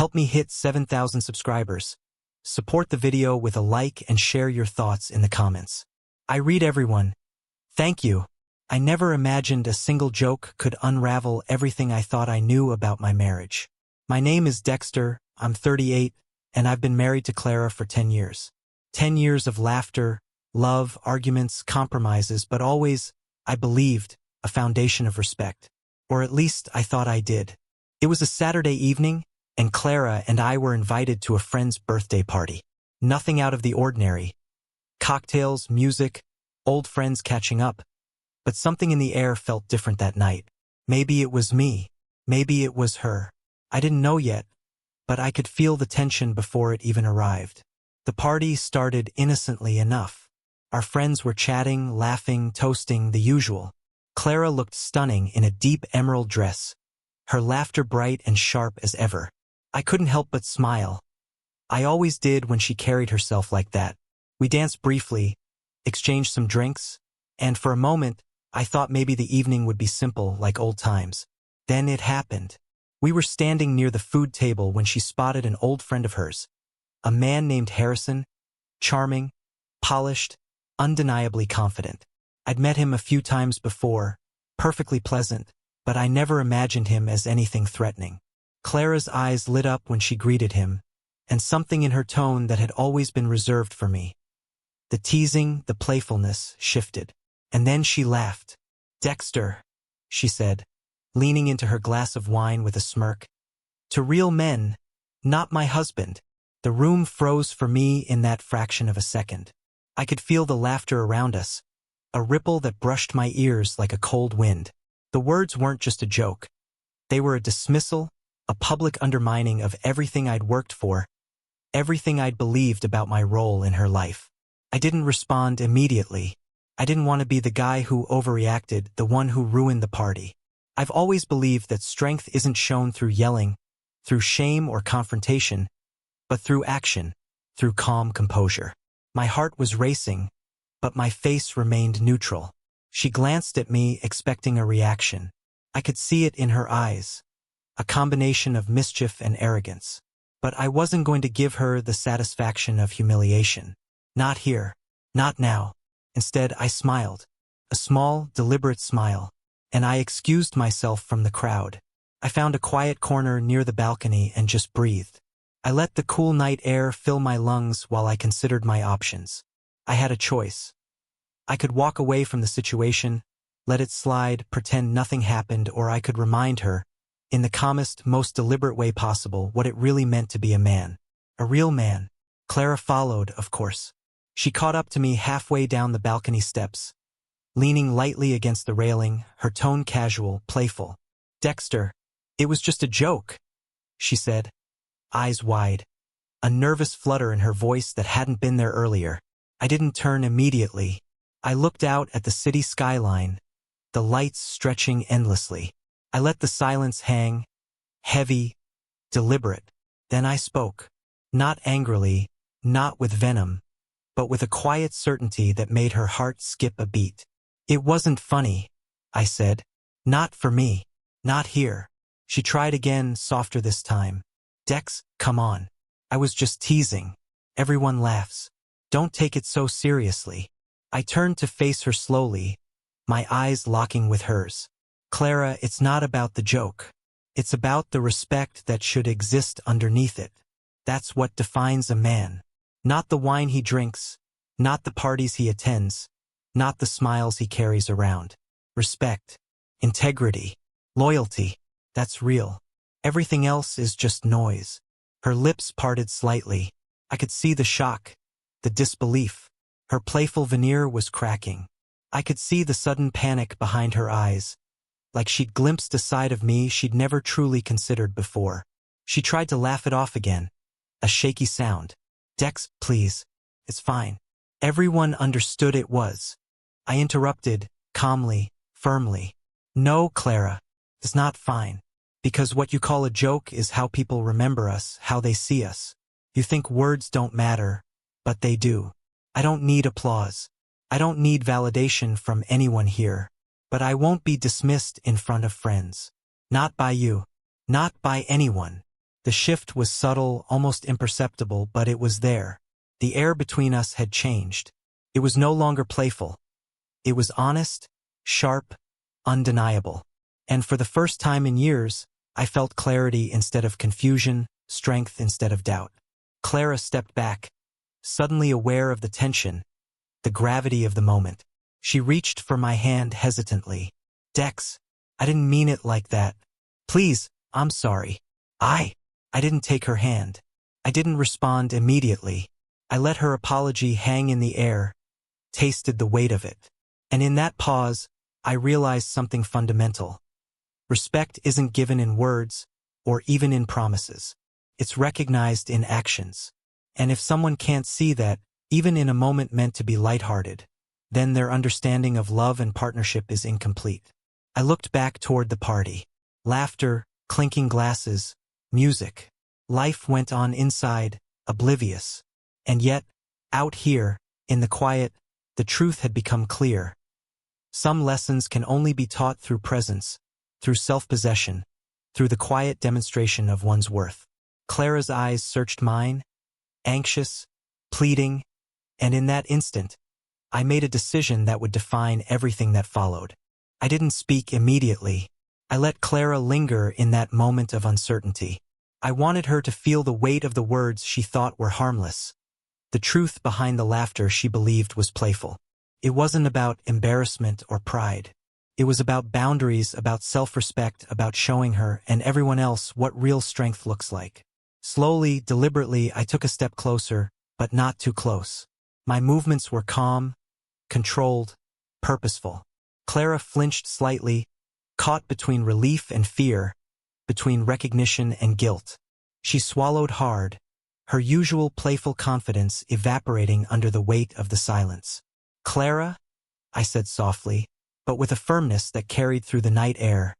Help me hit 7,000 subscribers. Support the video with a like and share your thoughts in the comments. I read everyone. Thank you. I never imagined a single joke could unravel everything I thought I knew about my marriage. My name is Dexter, I'm 38, and I've been married to Clara for 10 years. 10 years of laughter, love, arguments, compromises, but always, I believed, a foundation of respect. Or at least I thought I did. It was a Saturday evening, and Clara and I were invited to a friend's birthday party. Nothing out of the ordinary. Cocktails, music, old friends catching up. But something in the air felt different that night. Maybe it was me. Maybe it was her. I didn't know yet, but I could feel the tension before it even arrived. The party started innocently enough. Our friends were chatting, laughing, toasting, the usual. Clara looked stunning in a deep emerald dress, her laughter bright and sharp as ever. I couldn't help but smile. I always did when she carried herself like that. We danced briefly, exchanged some drinks, and for a moment, I thought maybe the evening would be simple like old times. Then it happened. We were standing near the food table when she spotted an old friend of hers, a man named Harrison, charming, polished, undeniably confident. I'd met him a few times before, perfectly pleasant, but I never imagined him as anything threatening. Clara's eyes lit up when she greeted him, and something in her tone that had always been reserved for me. The teasing, the playfulness, shifted. And then she laughed. "Dexter," she said, leaning into her glass of wine with a smirk. "To real men, not my husband." The room froze for me in that fraction of a second. I could feel the laughter around us, a ripple that brushed my ears like a cold wind. The words weren't just a joke. They were a dismissal, a public undermining of everything I'd worked for, everything I'd believed about my role in her life. I didn't respond immediately. I didn't want to be the guy who overreacted, the one who ruined the party. I've always believed that strength isn't shown through yelling, through shame or confrontation, but through action, through calm composure. My heart was racing, but my face remained neutral. She glanced at me, expecting a reaction. I could see it in her eyes, a combination of mischief and arrogance. But I wasn't going to give her the satisfaction of humiliation. Not here. Not now. Instead, I smiled. A small, deliberate smile. And I excused myself from the crowd. I found a quiet corner near the balcony and just breathed. I let the cool night air fill my lungs while I considered my options. I had a choice. I could walk away from the situation, let it slide, pretend nothing happened, or I could remind her, in the calmest, most deliberate way possible, what it really meant to be a man. A real man. Clara followed, of course. She caught up to me halfway down the balcony steps, leaning lightly against the railing, her tone casual, playful. "Dexter, it was just a joke," she said, eyes wide, a nervous flutter in her voice that hadn't been there earlier. I didn't turn immediately. I looked out at the city skyline, the lights stretching endlessly. I let the silence hang, heavy, deliberate. Then I spoke. Not angrily, not with venom, but with a quiet certainty that made her heart skip a beat. "It wasn't funny," I said. "Not for me. Not here." She tried again, softer this time. "Dex, come on. I was just teasing. Everyone laughs. Don't take it so seriously." I turned to face her slowly, my eyes locking with hers. "Clara, it's not about the joke. It's about the respect that should exist underneath it. That's what defines a man. Not the wine he drinks, not the parties he attends, not the smiles he carries around. Respect, integrity, loyalty, that's real. Everything else is just noise." Her lips parted slightly. I could see the shock, the disbelief. Her playful veneer was cracking. I could see the sudden panic behind her eyes, like she'd glimpsed a side of me she'd never truly considered before. She tried to laugh it off again, a shaky sound. "Dex, please. It's fine." Everyone understood it was. I interrupted, calmly, firmly. "No, Clara, it's not fine. Because what you call a joke is how people remember us, how they see us. You think words don't matter, but they do. I don't need applause. I don't need validation from anyone here. But I won't be dismissed in front of friends. Not by you. Not by anyone." The shift was subtle, almost imperceptible, but it was there. The air between us had changed. It was no longer playful. It was honest, sharp, undeniable. And for the first time in years, I felt clarity instead of confusion, strength instead of doubt. Clara stepped back, suddenly aware of the tension, the gravity of the moment. She reached for my hand hesitantly. "Dex, I didn't mean it like that. Please, I'm sorry." I didn't take her hand. I didn't respond immediately. I let her apology hang in the air, tasted the weight of it. And in that pause, I realized something fundamental. Respect isn't given in words or even in promises. It's recognized in actions. And if someone can't see that, even in a moment meant to be lighthearted, then their understanding of love and partnership is incomplete. I looked back toward the party. Laughter, clinking glasses, music. Life went on inside, oblivious. And yet, out here, in the quiet, the truth had become clear. Some lessons can only be taught through presence, through self-possession, through the quiet demonstration of one's worth. Clara's eyes searched mine, anxious, pleading, and in that instant, I made a decision that would define everything that followed. I didn't speak immediately. I let Clara linger in that moment of uncertainty. I wanted her to feel the weight of the words she thought were harmless, the truth behind the laughter she believed was playful. It wasn't about embarrassment or pride. It was about boundaries, about self-respect, about showing her and everyone else what real strength looks like. Slowly, deliberately, I took a step closer, but not too close. My movements were calm, controlled, purposeful. Clara flinched slightly, caught between relief and fear, between recognition and guilt. She swallowed hard, her usual playful confidence evaporating under the weight of the silence. "Clara," I said softly, but with a firmness that carried through the night air.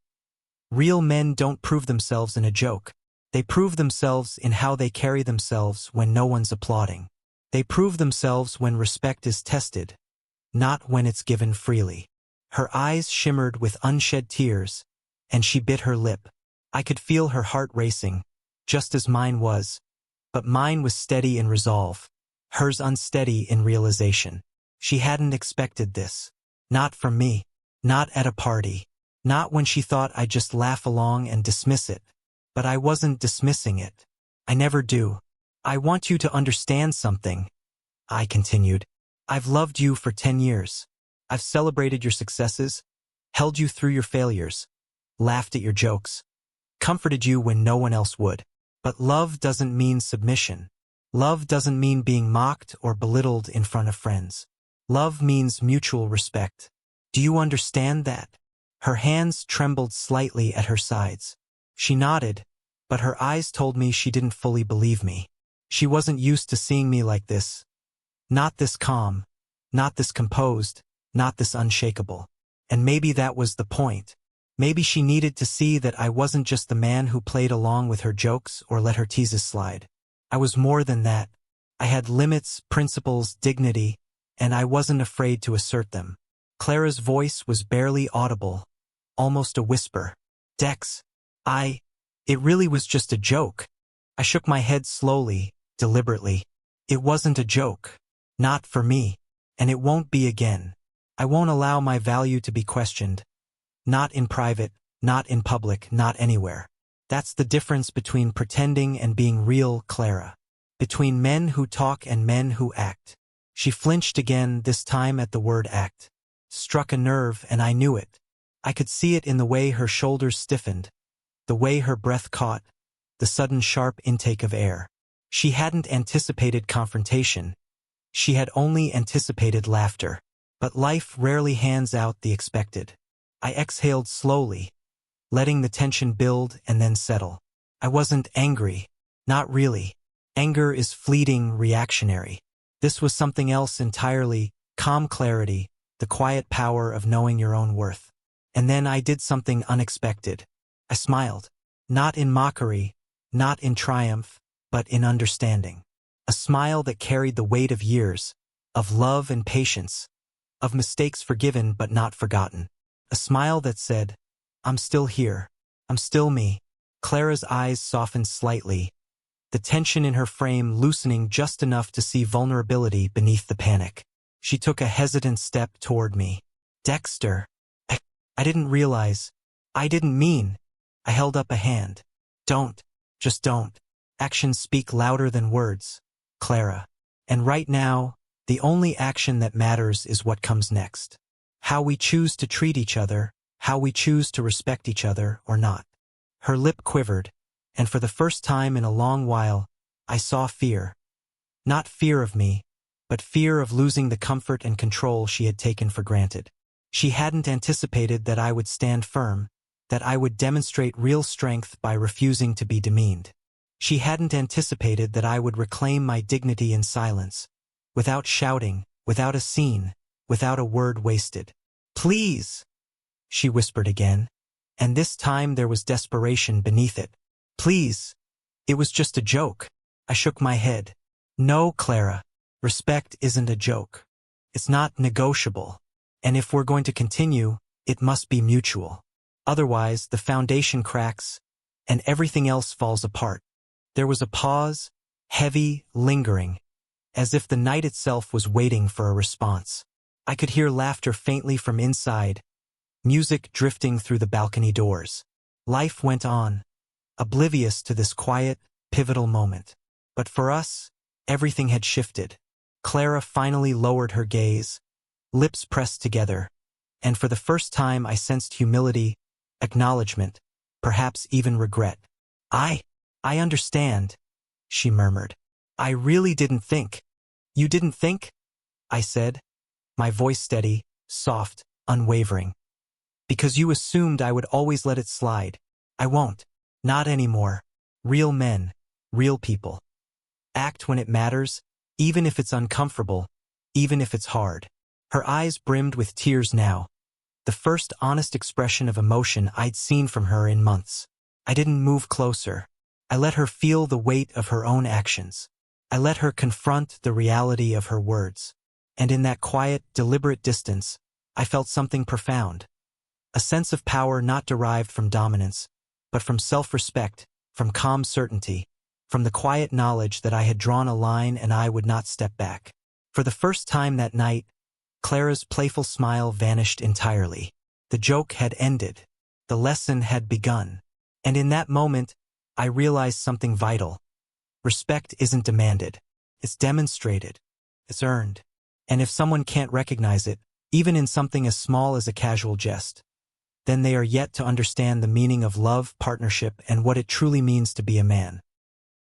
"Real men don't prove themselves in a joke. They prove themselves in how they carry themselves when no one's applauding. They prove themselves when respect is tested, not when it's given freely." Her eyes shimmered with unshed tears, and she bit her lip. I could feel her heart racing, just as mine was, but mine was steady in resolve, hers unsteady in realization. She hadn't expected this. Not from me. Not at a party. Not when she thought I'd just laugh along and dismiss it. But I wasn't dismissing it. I never do. "I want you to understand something," I continued. "I've loved you for 10 years. I've celebrated your successes, held you through your failures, laughed at your jokes, comforted you when no one else would. But love doesn't mean submission. Love doesn't mean being mocked or belittled in front of friends. Love means mutual respect. Do you understand that?" Her hands trembled slightly at her sides. She nodded, but her eyes told me she didn't fully believe me. She wasn't used to seeing me like this. Not this calm, not this composed, not this unshakable. And maybe that was the point. Maybe she needed to see that I wasn't just the man who played along with her jokes or let her teases slide. I was more than that. I had limits, principles, dignity, and I wasn't afraid to assert them. Clara's voice was barely audible, almost a whisper. "Dex, it really was just a joke." I shook my head slowly, deliberately. "It wasn't a joke. Not for me. And it won't be again. I won't allow my value to be questioned. Not in private, not in public, not anywhere. That's the difference between pretending and being real, Clara. Between men who talk and men who act." She flinched again, this time at the word act. Struck a nerve, and I knew it. I could see it in the way her shoulders stiffened, the way her breath caught, the sudden sharp intake of air. She hadn't anticipated confrontation. She had only anticipated laughter. But life rarely hands out the expected. I exhaled slowly, letting the tension build and then settle. I wasn't angry. Not really. Anger is fleeting, reactionary. This was something else entirely, calm clarity, the quiet power of knowing your own worth. And then I did something unexpected. I smiled. Not in mockery, not in triumph, but in understanding. A smile that carried the weight of years, of love and patience, of mistakes forgiven but not forgotten. A smile that said, "I'm still here. I'm still me." Clara's eyes softened slightly, the tension in her frame loosening just enough to see vulnerability beneath the panic. She took a hesitant step toward me. Dexter. I didn't realize. I didn't mean. I held up a hand. Don't. Just don't. Actions speak louder than words, Clara. And right now, the only action that matters is what comes next. How we choose to treat each other, how we choose to respect each other or not. Her lip quivered, and for the first time in a long while, I saw fear. Not fear of me, but fear of losing the comfort and control she had taken for granted. She hadn't anticipated that I would stand firm, that I would demonstrate real strength by refusing to be demeaned. She hadn't anticipated that I would reclaim my dignity in silence, without shouting, without a scene, without a word wasted. Please, she whispered again, and this time there was desperation beneath it. Please. It was just a joke. I shook my head. No, Clara. Respect isn't a joke. It's not negotiable. And if we're going to continue, it must be mutual. Otherwise, the foundation cracks, and everything else falls apart. There was a pause, heavy, lingering, as if the night itself was waiting for a response. I could hear laughter faintly from inside, music drifting through the balcony doors. Life went on, oblivious to this quiet, pivotal moment. But for us, everything had shifted. Clara finally lowered her gaze, lips pressed together, and for the first time I sensed humility, acknowledgement, perhaps even regret. I understand, she murmured. I really didn't think. You didn't think? I said, my voice steady, soft, unwavering. Because you assumed I would always let it slide. I won't. Not anymore. Real men, real people. Act when it matters, even if it's uncomfortable, even if it's hard. Her eyes brimmed with tears now, the first honest expression of emotion I'd seen from her in months. I didn't move closer. I let her feel the weight of her own actions. I let her confront the reality of her words. And in that quiet, deliberate distance, I felt something profound. A sense of power not derived from dominance, but from self-respect, from calm certainty, from the quiet knowledge that I had drawn a line and I would not step back. For the first time that night, Clara's playful smile vanished entirely. The joke had ended. The lesson had begun. And in that moment, I realized something vital. Respect isn't demanded. It's demonstrated. It's earned. And if someone can't recognize it, even in something as small as a casual jest, then they are yet to understand the meaning of love, partnership, and what it truly means to be a man.